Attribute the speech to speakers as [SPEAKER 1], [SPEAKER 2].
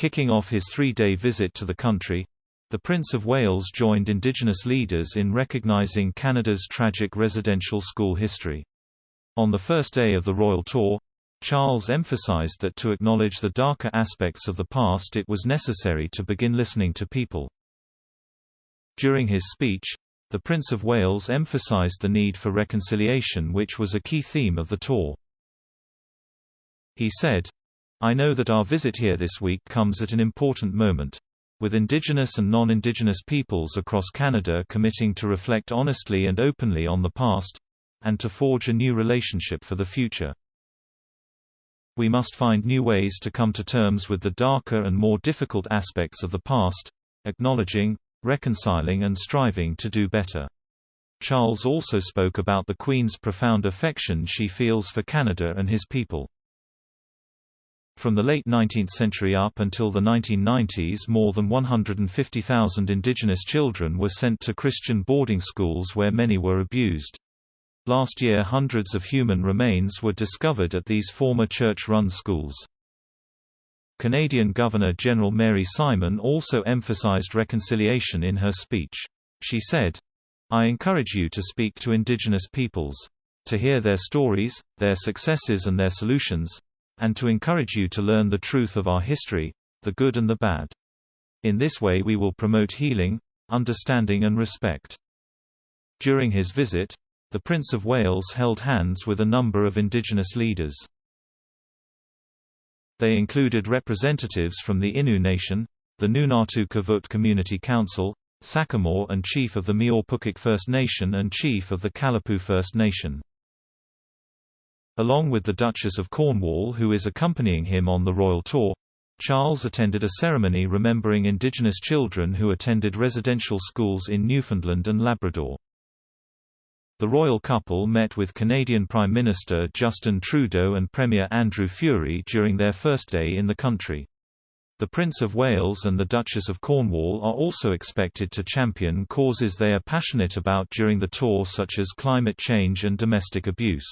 [SPEAKER 1] Kicking off his 3-day visit to the country, the Prince of Wales joined Indigenous leaders in recognising Canada's tragic residential school history. On the first day of the royal tour, Charles emphasised that to acknowledge the darker aspects of the past it was necessary to begin listening to people. During his speech, the Prince of Wales emphasised the need for reconciliation, which was a key theme of the tour. He said, "I know that our visit here this week comes at an important moment, with Indigenous and non-Indigenous peoples across Canada committing to reflect honestly and openly on the past, and to forge a new relationship for the future. We must find new ways to come to terms with the darker and more difficult aspects of the past, acknowledging, reconciling and striving to do better." Charles also spoke about the Queen's profound affection she feels for Canada and his people. From the late 19th century up until the 1990s, more than 150,000 Indigenous children were sent to Christian boarding schools where many were abused. Last year, hundreds of human remains were discovered at these former church-run schools. Canadian Governor-General Mary Simon also emphasized reconciliation in her speech. She said, "I encourage you to speak to Indigenous peoples, to hear their stories, their successes and their solutions, and to encourage you to learn the truth of our history, the good and the bad. In this way we will promote healing, understanding and respect." During his visit, the Prince of Wales held hands with a number of Indigenous leaders. They included representatives from the Innu Nation, the Nunatu-Kavut Community Council, Sagamore and Chief of the Mi'kmaq First Nation and Chief of the Kalapu First Nation. Along with the Duchess of Cornwall, who is accompanying him on the royal tour, Charles attended a ceremony remembering Indigenous children who attended residential schools in Newfoundland and Labrador. The royal couple met with Canadian Prime Minister Justin Trudeau and Premier Andrew Furey during their first day in the country. The Prince of Wales and the Duchess of Cornwall are also expected to champion causes they are passionate about during the tour, such as climate change and domestic abuse.